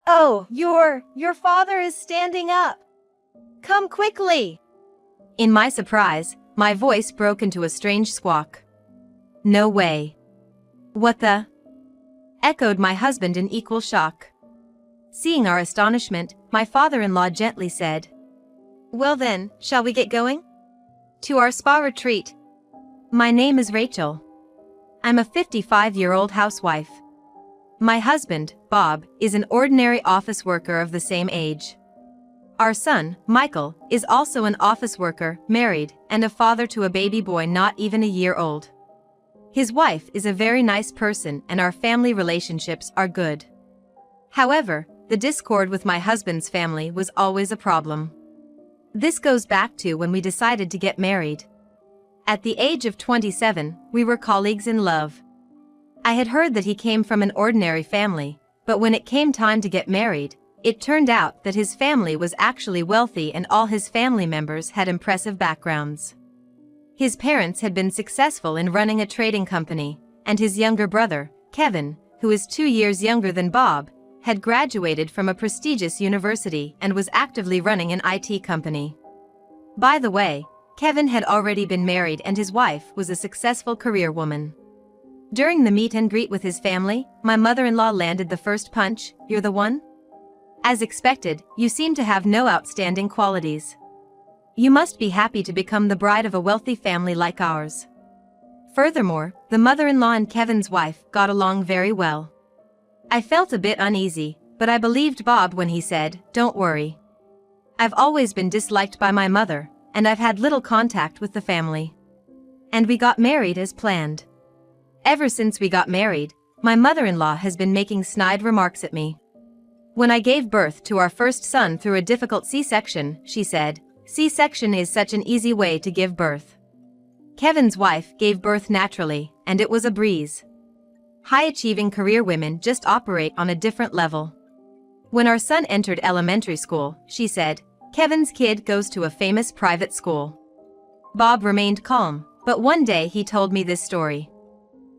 Oh, your father is standing up. Come quickly. In my surprise, my voice broke into a strange squawk. No way. What the? Echoed my husband in equal shock. Seeing our astonishment, my father-in-law gently said, Well then, shall we get going? To our spa retreat. My name is Rachel. I'm a 55-year-old housewife. My husband, Bob, is an ordinary office worker of the same age. Our son, Michael, is also an office worker, married, and a father to a baby boy not even a year old. His wife is a very nice person and our family relationships are good. However, the discord with my husband's family was always a problem. This goes back to when we decided to get married. At the age of 27, we were colleagues in love. I had heard that he came from an ordinary family, but when it came time to get married, it turned out that his family was actually wealthy and all his family members had impressive backgrounds. His parents had been successful in running a trading company, and his younger brother, Kevin, who is 2 years younger than Bob, had graduated from a prestigious university and was actively running an IT company. By the way, Kevin had already been married and his wife was a successful career woman. During the meet and greet with his family, my mother-in-law landed the first punch, "You're the one? As expected, you seem to have no outstanding qualities. You must be happy to become the bride of a wealthy family like ours." Furthermore, the mother-in-law and Kevin's wife got along very well. I felt a bit uneasy, but I believed Bob when he said, "Don't worry. I've always been disliked by my mother, and I've had little contact with the family." And we got married as planned. Ever since we got married, my mother-in-law has been making snide remarks at me. When I gave birth to our first son through a difficult C-section, she said, "C-section is such an easy way to give birth. Kevin's wife gave birth naturally, and it was a breeze." High-achieving career women just operate on a different level. When our son entered elementary school, she said, "Kevin's kid goes to a famous private school." Bob remained calm, but one day he told me this story.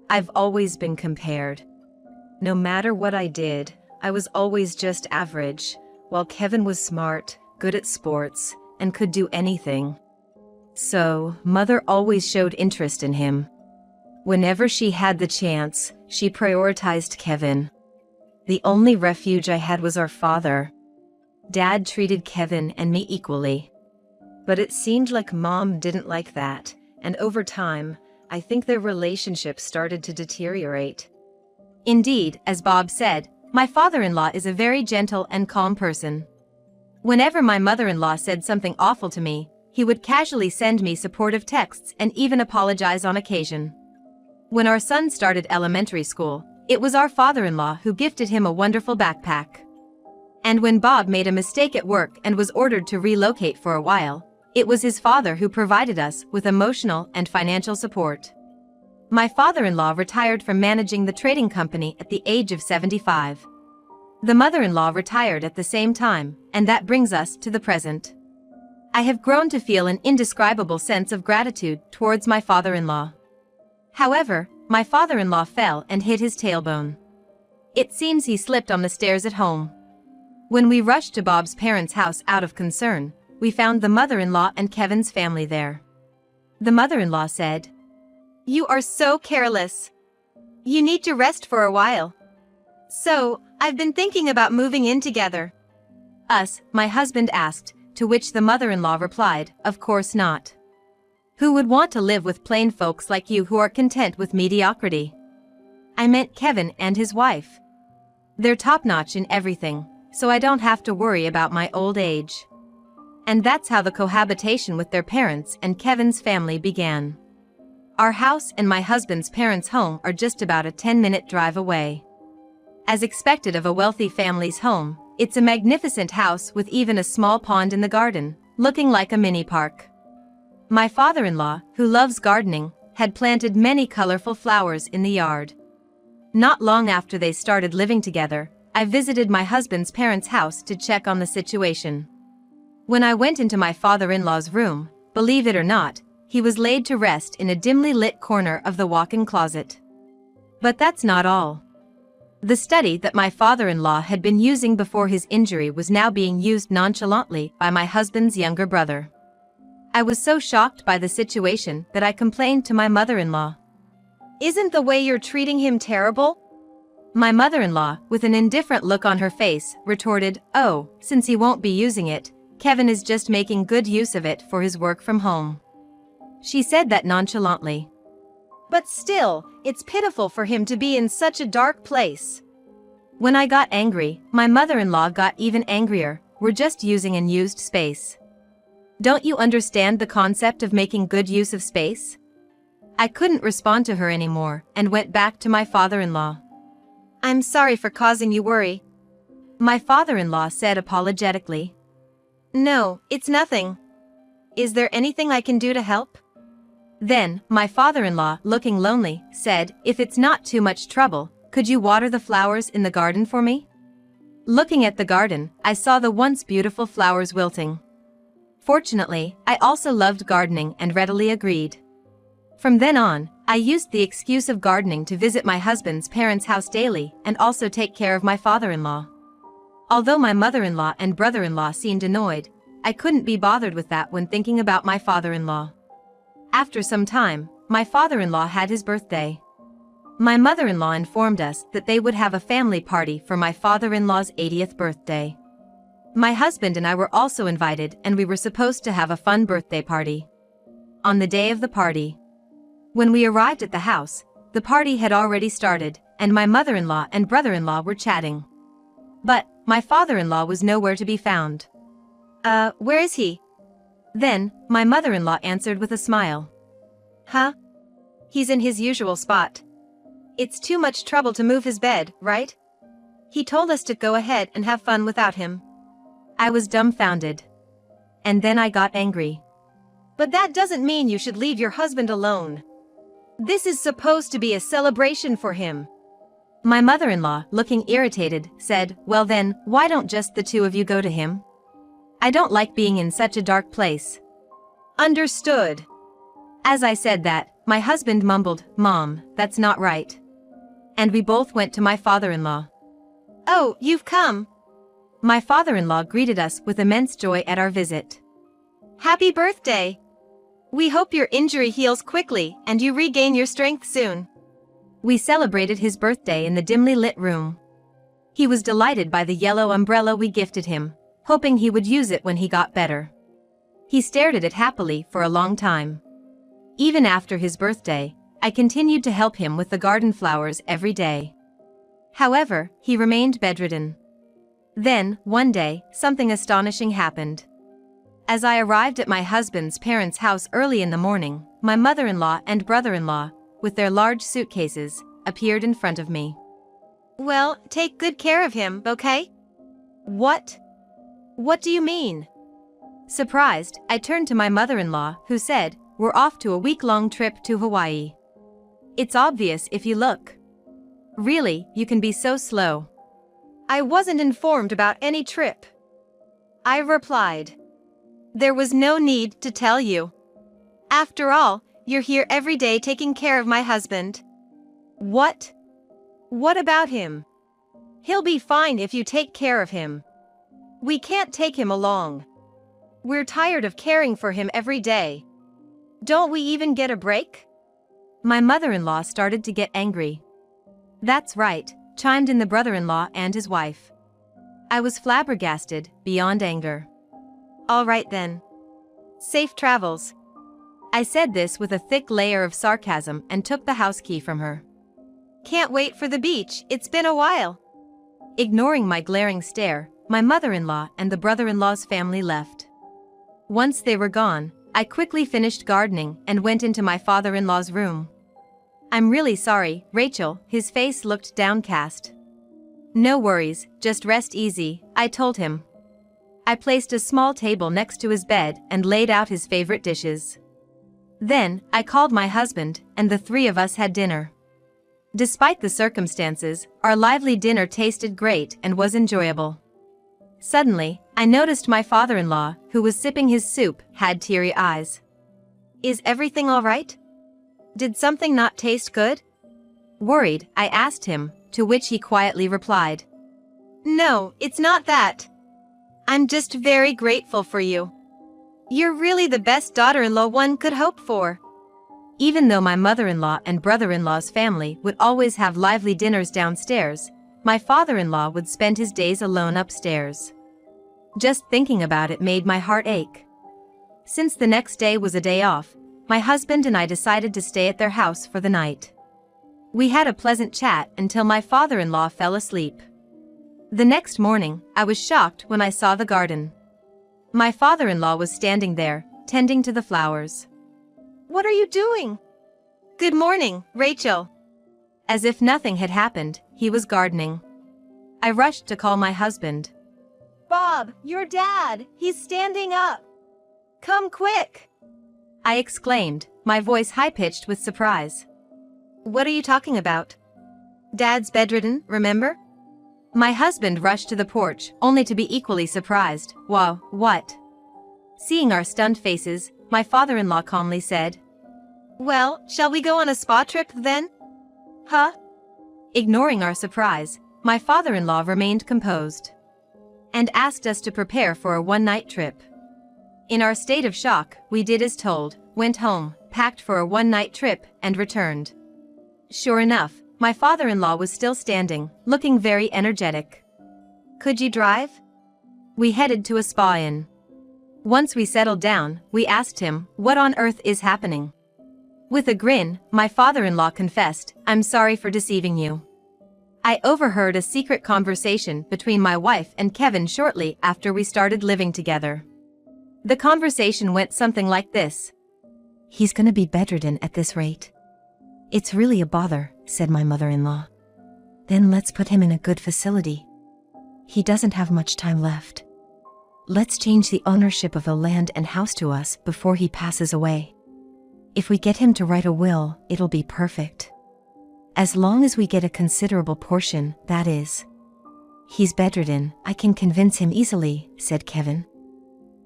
"I've always been compared. No matter what I did, I was always just average, while Kevin was smart, good at sports, and could do anything. So, Mother always showed interest in him. Whenever she had the chance, she prioritized Kevin. The only refuge I had was our father. Dad treated Kevin and me equally. But it seemed like Mom didn't like that, and over time, I think their relationship started to deteriorate." Indeed, as Bob said, my father-in-law is a very gentle and calm person. Whenever my mother-in-law said something awful to me, he would casually send me supportive texts and even apologize on occasion. When our son started elementary school, it was our father-in-law who gifted him a wonderful backpack. And when Bob made a mistake at work and was ordered to relocate for a while, it was his father who provided us with emotional and financial support. My father-in-law retired from managing the trading company at the age of 75. The mother-in-law retired at the same time, and that brings us to the present. I have grown to feel an indescribable sense of gratitude towards my father-in-law. However, my father-in-law fell and hit his tailbone. It seems he slipped on the stairs at home. When we rushed to Bob's parents' house out of concern, we found the mother-in-law and Kevin's family there. The mother-in-law said, "You are so careless. You need to rest for a while." "So, I've been thinking about moving in together." Us, my husband asked, to which the mother-in-law replied, "Of course not. Who would want to live with plain folks like you who are content with mediocrity?" I meant Kevin and his wife. They're top-notch in everything, so I don't have to worry about my old age. And that's how the cohabitation with their parents and Kevin's family began. Our house and my husband's parents' home are just about a 10-minute drive away. As expected of a wealthy family's home, it's a magnificent house with even a small pond in the garden, looking like a mini park. My father-in-law, who loves gardening, had planted many colorful flowers in the yard. Not long after they started living together, I visited my husband's parents' house to check on the situation. When I went into my father-in-law's room, believe it or not, he was laid to rest in a dimly lit corner of the walk-in closet. But that's not all. The study that my father-in-law had been using before his injury was now being used nonchalantly by my husband's younger brother. I was so shocked by the situation that I complained to my mother-in-law. Isn't the way you're treating him terrible? My mother-in-law, with an indifferent look on her face, retorted, "Oh, since he won't be using it, Kevin is just making good use of it for his work from home." She said that nonchalantly. But still, it's pitiful for him to be in such a dark place. When I got angry, my mother-in-law got even angrier. "We're just using unused space. Don't you understand the concept of making good use of space?" I couldn't respond to her anymore and went back to my father-in-law. "I'm sorry for causing you worry," my father-in-law said apologetically. "No, it's nothing. Is there anything I can do to help?" Then, my father-in-law, looking lonely, said, "If it's not too much trouble, could you water the flowers in the garden for me?" Looking at the garden, I saw the once beautiful flowers wilting. Fortunately, I also loved gardening and readily agreed. From then on, I used the excuse of gardening to visit my husband's parents' house daily and also take care of my father-in-law. Although my mother-in-law and brother-in-law seemed annoyed, I couldn't be bothered with that when thinking about my father-in-law. After some time, my father-in-law had his birthday. My mother-in-law informed us that they would have a family party for my father-in-law's 80th birthday. My husband and I were also invited, and we were supposed to have a fun birthday party. On the day of the party, when we arrived at the house, the party had already started, and my mother-in-law and brother-in-law were chatting. But my father-in-law was nowhere to be found. Where is he?" Then, my mother-in-law answered with a smile. "Huh? He's in his usual spot. It's too much trouble to move his bed, right? He told us to go ahead and have fun without him." I was dumbfounded. And then I got angry. "But that doesn't mean you should leave your husband alone. This is supposed to be a celebration for him." My mother-in-law, looking irritated, said, "Well then, why don't just the two of you go to him? I don't like being in such a dark place." "Understood." As I said that, my husband mumbled, "Mom, that's not right." And we both went to my father-in-law. "Oh, you've come." My father-in-law greeted us with immense joy at our visit. "Happy birthday. We hope your injury heals quickly and you regain your strength soon." We celebrated his birthday in the dimly lit room. He was delighted by the yellow umbrella we gifted him, hoping he would use it when he got better. He stared at it happily for a long time. Even after his birthday, I continued to help him with the garden flowers every day. However, he remained bedridden. Then, one day, something astonishing happened. As I arrived at my husband's parents' house early in the morning, my mother-in-law and brother-in-law, with their large suitcases, appeared in front of me. "Well, take good care of him, okay?" "What? What do you mean?" Surprised, I turned to my mother-in-law, who said, "We're off to a week-long trip to Hawaii. It's obvious if you look. Really, you can be so slow." "I wasn't informed about any trip," I replied. "There was no need to tell you. After all, you're here every day taking care of my husband." "What? What about him? He'll be fine if you take care of him. We can't take him along. We're tired of caring for him every day. Don't we even get a break?" My mother-in-law started to get angry. "That's right," chimed in the brother-in-law and his wife. I was flabbergasted, beyond anger. "All right then. Safe travels." I said this with a thick layer of sarcasm and took the house key from her. "Can't wait for the beach, it's been a while." Ignoring my glaring stare, my mother-in-law and the brother-in-law's family left. Once they were gone, I quickly finished gardening and went into my father-in-law's room. "I'm really sorry, Rachel," his face looked downcast. "No worries, just rest easy," I told him. I placed a small table next to his bed and laid out his favorite dishes. Then, I called my husband, and the three of us had dinner. Despite the circumstances, our lively dinner tasted great and was enjoyable. Suddenly, I noticed my father-in-law, who was sipping his soup, had teary eyes. "Is everything all right? Did something not taste good?" Worried, I asked him, to which he quietly replied, "No, it's not that. I'm just very grateful for you. You're really the best daughter-in-law one could hope for." Even though my mother-in-law and brother-in-law's family would always have lively dinners downstairs, my father-in-law would spend his days alone upstairs. Just thinking about it made my heart ache. Since the next day was a day off, my husband and I decided to stay at their house for the night. We had a pleasant chat until my father-in-law fell asleep. The next morning, I was shocked when I saw the garden. My father-in-law was standing there, tending to the flowers. "What are you doing?" "Good morning, Rachel." As if nothing had happened, he was gardening. I rushed to call my husband. "Bob, your dad, he's standing up. Come quick," I exclaimed, my voice high-pitched with surprise. "What are you talking about? Dad's bedridden, remember?" My husband rushed to the porch, only to be equally surprised. "Whoa, what?" Seeing our stunned faces, my father-in-law calmly said, "Well, shall we go on a spa trip then?" "Huh?" Ignoring our surprise, my father-in-law remained composed and asked us to prepare for a one-night trip. In our state of shock, we did as told, went home, packed for a one-night trip, and returned. Sure enough, my father-in-law was still standing, looking very energetic. "Could you drive?" We headed to a spa inn. Once we settled down, we asked him, what on earth is happening? With a grin, my father-in-law confessed, "I'm sorry for deceiving you. I overheard a secret conversation between my wife and Kevin shortly after we started living together. The conversation went something like this. He's gonna be bedridden at this rate. It's really a bother," said my mother-in-law. "Then let's put him in a good facility. He doesn't have much time left. Let's change the ownership of the land and house to us before he passes away. If we get him to write a will, it'll be perfect. As long as we get a considerable portion, that is. He's bedridden, I can convince him easily," said Kevin.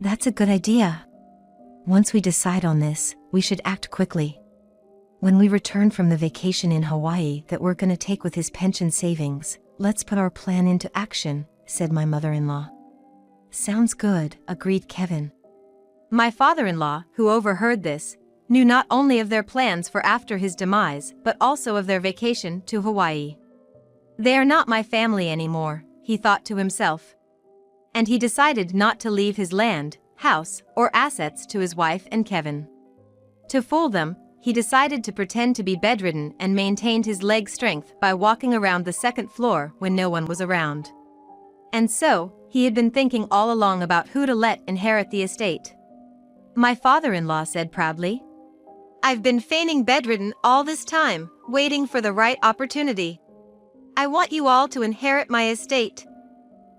"That's a good idea. Once we decide on this, we should act quickly. When we return from the vacation in Hawaii that we're gonna take with his pension savings, let's put our plan into action," said my mother-in-law. "Sounds good," agreed Kevin. My father-in-law, who overheard this, knew not only of their plans for after his demise, but also of their vacation to Hawaii. "They are not my family anymore," he thought to himself. And he decided not to leave his land, house, or assets to his wife and Kevin. To fool them, he decided to pretend to be bedridden and maintained his leg strength by walking around the second floor when no one was around. And so, he had been thinking all along about who to let inherit the estate. My father-in-law said proudly, "I've been feigning bedridden all this time, waiting for the right opportunity. I want you all to inherit my estate."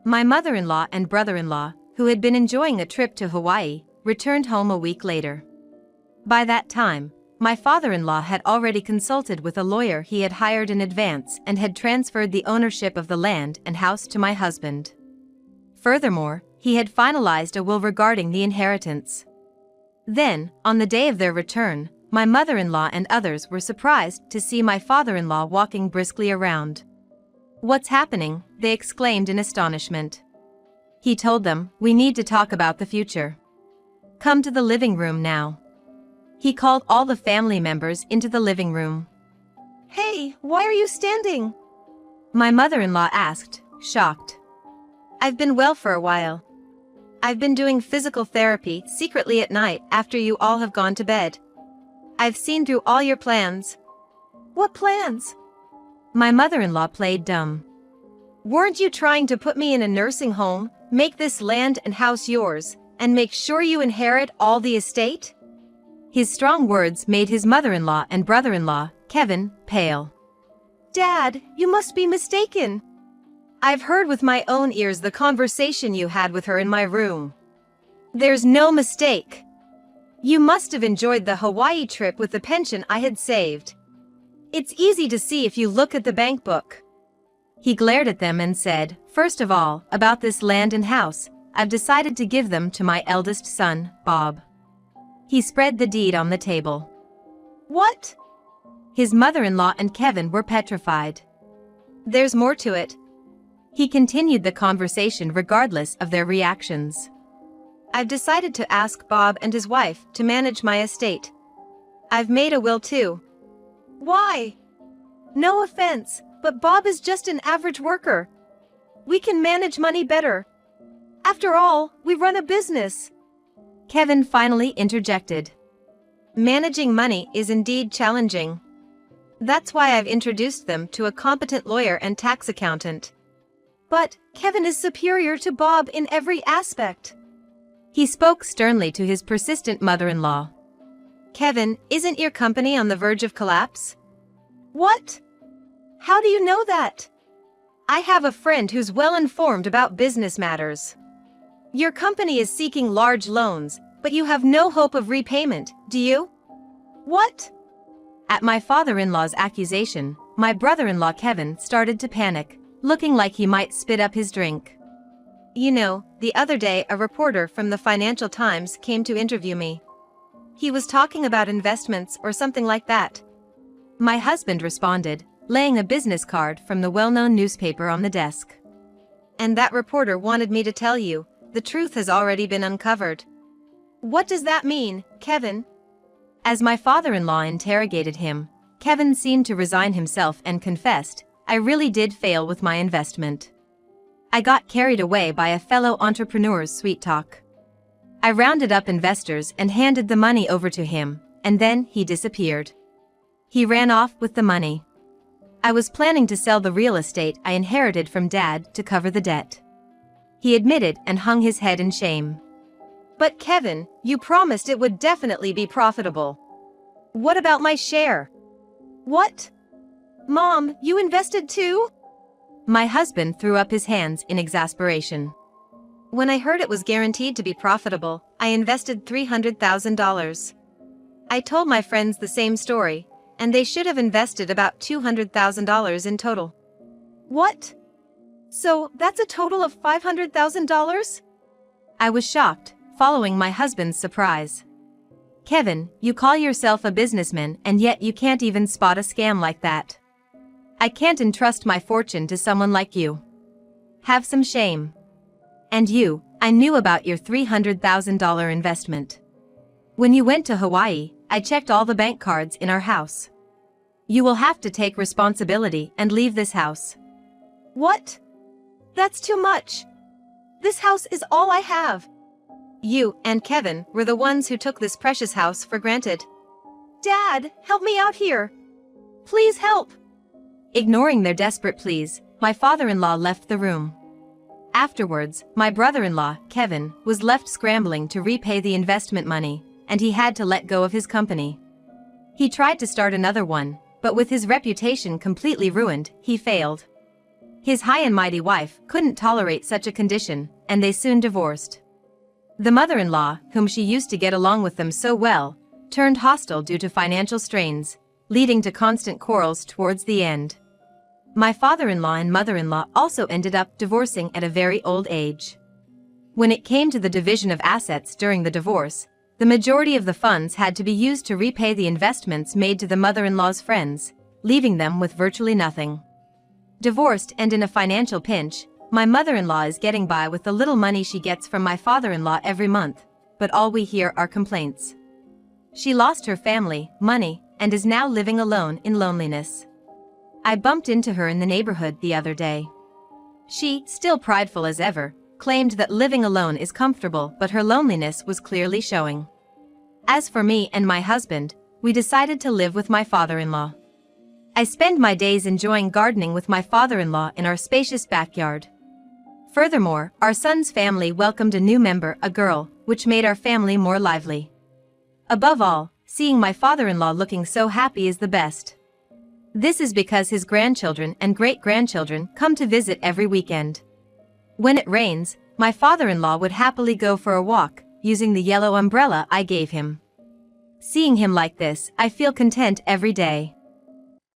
My mother-in-law and brother-in-law, who had been enjoying a trip to Hawaii, returned home a week later. By that time, my father-in-law had already consulted with a lawyer he had hired in advance and had transferred the ownership of the land and house to my husband. Furthermore, he had finalized a will regarding the inheritance. Then, on the day of their return, my mother-in-law and others were surprised to see my father-in-law walking briskly around. "What's happening?" they exclaimed in astonishment. He told them, "We need to talk about the future. Come to the living room now." He called all the family members into the living room. "Hey, why are you standing?" My mother-in-law asked, shocked. "I've been well for a while. I've been doing physical therapy secretly at night after you all have gone to bed. I've seen through all your plans." "What plans?" My mother-in-law played dumb. "Weren't you trying to put me in a nursing home, make this land and house yours, and make sure you inherit all the estate?" His strong words made his mother-in-law and brother-in-law, Kevin, pale. "Dad, you must be mistaken. I've heard with my own ears the conversation you had with her in my room. There's no mistake. You must have enjoyed the Hawaii trip with the pension I had saved. It's easy to see if you look at the bank book." He glared at them and said, "First of all, about this land and house, I've decided to give them to my eldest son, Bob." He spread the deed on the table. "What?" His mother-in-law and Kevin were petrified. There's more to it. He continued the conversation regardless of their reactions. I've decided to ask Bob and his wife to manage my estate. I've made a will too. Why? No offense, but Bob is just an average worker. We can manage money better. After all, we run a business. Kevin finally interjected. Managing money is indeed challenging. That's why I've introduced them to a competent lawyer and tax accountant. But Kevin is superior to Bob in every aspect. He spoke sternly to his persistent mother-in-law. Kevin, isn't your company on the verge of collapse? What? How do you know that? I have a friend who's well informed about business matters. Your company is seeking large loans, but you have no hope of repayment, do you? What? At my father-in-law's accusation, my brother-in-law Kevin started to panic, looking like he might spit up his drink. You know, the other day a reporter from the Financial Times came to interview me. He was talking about investments or something like that. My husband responded, laying a business card from the well-known newspaper on the desk. And that reporter wanted me to tell you, the truth has already been uncovered. What does that mean, Kevin? As my father-in-law interrogated him, Kevin seemed to resign himself and confessed, I really did fail with my investment. I got carried away by a fellow entrepreneur's sweet talk. I rounded up investors and handed the money over to him, and then he disappeared. He ran off with the money. I was planning to sell the real estate I inherited from Dad to cover the debt. He admitted and hung his head in shame. But Kevin, you promised it would definitely be profitable. What about my share? What? Mom, you invested too? My husband threw up his hands in exasperation. When I heard it was guaranteed to be profitable, I invested $300,000. I told my friends the same story, and they should have invested about $200,000 in total. What? So, that's a total of $500,000? I was shocked, following my husband's surprise. Kevin, you call yourself a businessman and yet you can't even spot a scam like that. I can't entrust my fortune to someone like you. Have some shame. And you, I knew about your $300,000 investment. When you went to Hawaii, I checked all the bank cards in our house. You will have to take responsibility and leave this house. What? That's too much. This house is all I have. You and Kevin were the ones who took this precious house for granted. Dad, help me out here. Please help. Ignoring their desperate pleas, my father-in-law left the room. Afterwards, my brother-in-law, Kevin, was left scrambling to repay the investment money, and he had to let go of his company. He tried to start another one, but with his reputation completely ruined, he failed. His high and mighty wife couldn't tolerate such a condition, and they soon divorced. The mother-in-law, whom she used to get along with them so well, turned hostile due to financial strains, leading to constant quarrels towards the end. My father-in-law and mother-in-law also ended up divorcing at a very old age. When it came to the division of assets during the divorce, the majority of the funds had to be used to repay the investments made to the mother-in-law's friends, leaving them with virtually nothing. Divorced and in a financial pinch, my mother-in-law is getting by with the little money she gets from my father-in-law every month, but all we hear are complaints. She lost her family, money, and is now living alone in loneliness. I bumped into her in the neighborhood the other day. She, still prideful as ever, claimed that living alone is comfortable, but her loneliness was clearly showing. As for me and my husband, we decided to live with my father-in-law. I spend my days enjoying gardening with my father-in-law in our spacious backyard. Furthermore, our son's family welcomed a new member, a girl, which made our family more lively. Above all, seeing my father-in-law looking so happy is the best. This is because his grandchildren and great-grandchildren come to visit every weekend. When it rains, my father-in-law would happily go for a walk, using the yellow umbrella I gave him. Seeing him like this, I feel content every day.